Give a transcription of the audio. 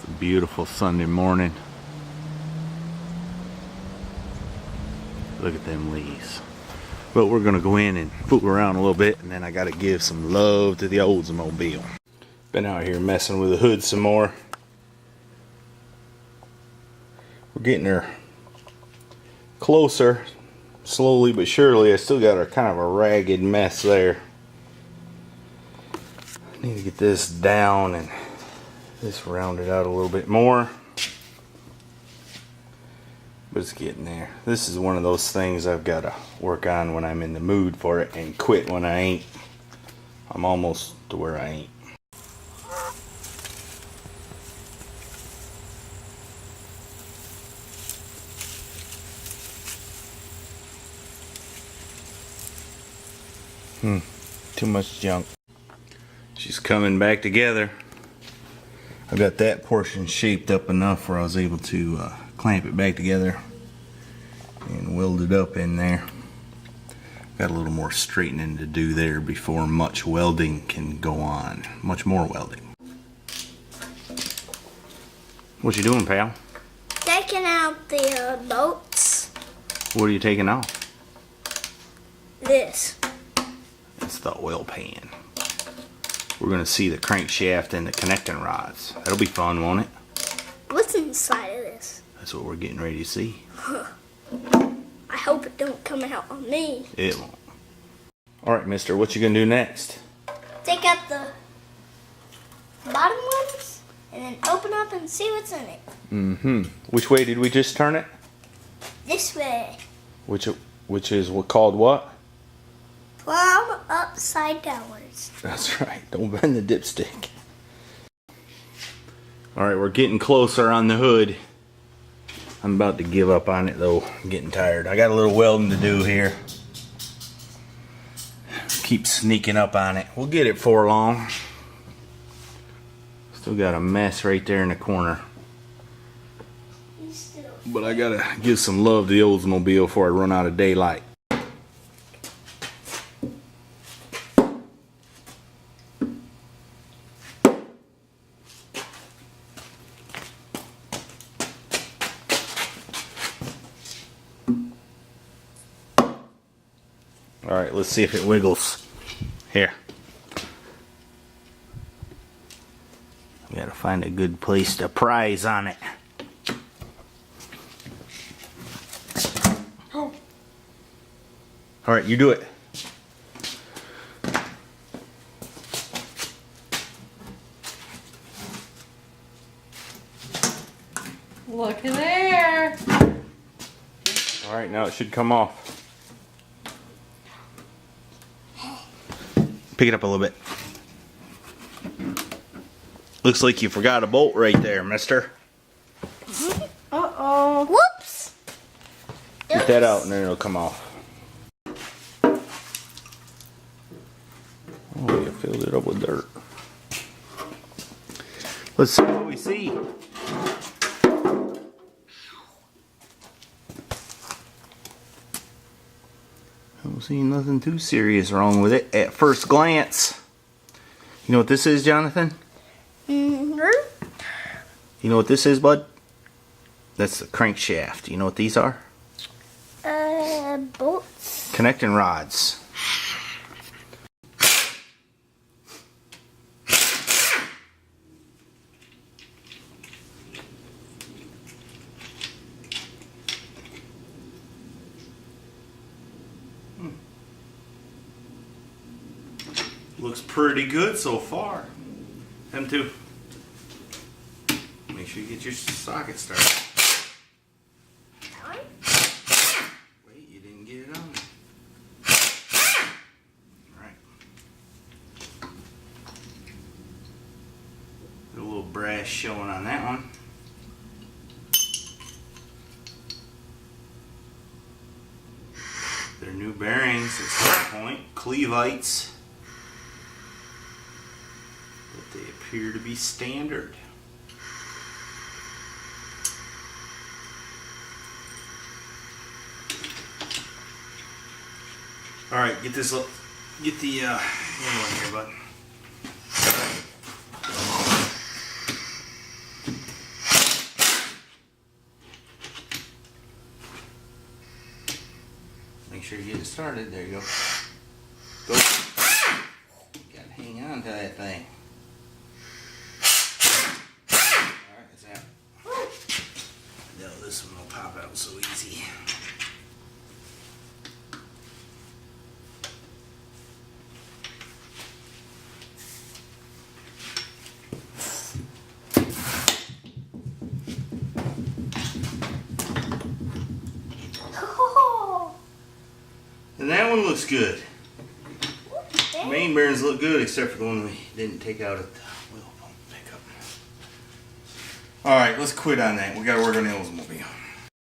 It's a beautiful Sunday morning. Look at them leaves. But we're gonna go in and fool around a little bit, and then I gotta give some love to the Oldsmobile. Been out here messing with the hood some more. We're getting her closer, slowly but surely. I still got her kind of a ragged mess there. I need to get this down and this rounded out a little bit more. But it's getting there. This is one of those things I've got to work on when I'm in the mood for it and quit when I ain't. I'm almost to where I ain't. Too much junk. She's coming back together. I got that portion shaped up enough where I was able to clamp it back together and weld it up in there. Got a little more straightening to do there before much welding can go on. Much more welding. What you doing, pal? Taking out the bolts. What are you taking off? This. It's the oil pan. We're gonna see the crankshaft and the connecting rods. That'll be fun, won't it? What's inside of this? That's what we're getting ready to see. I hope it don't come out on me. It won't. Alright, mister, what you gonna do next? Take out the bottom ones and then open up and see what's in it. Which way did we just turn it? This way. Which is called what? Plumb upside downwards. That's right. Don't bend the dipstick. Alright, we're getting closer on the hood. I'm about to give up on it though. I'm getting tired. I got a little welding to do here. Keep sneaking up on it. We'll get it for long. Still got a mess right there in the corner. But I gotta give some love to the Oldsmobile before I run out of daylight. Alright, let's see if it wiggles. Here. We gotta find a good place to prise on it. Oh. Alright, you do it. Look in there. Alright, now it should come off. Pick it up a little bit. Looks like you forgot a bolt right there, mister. Uh-oh. Whoops. Get that out and then it'll come off. Oh, you filled it up with dirt. Let's see what we see. I don't see nothing too serious wrong with it at first glance. You know what this is, Jonathan? Mm-hmm. You know what this is, bud? That's the crankshaft. You know what these are? Bolts. Connecting rods. Looks pretty good so far. Them too. Make sure you get your socket started. Wait, you didn't get it on. Alright. Got a little brass showing on that one. They're new bearings at some point. Clevites. But they appear to be standard. All right, get this. Get the handle in here, bud. Make sure you get it started. There you go. Go. Gotta hang on to that thing. Alright, it's out. No, this one will pop out so easy. And that one looks good. Main bearings look good except for the one we didn't take out at the wheel pump pickup. Alright, let's quit on that. We gotta work on the Oldsmobile.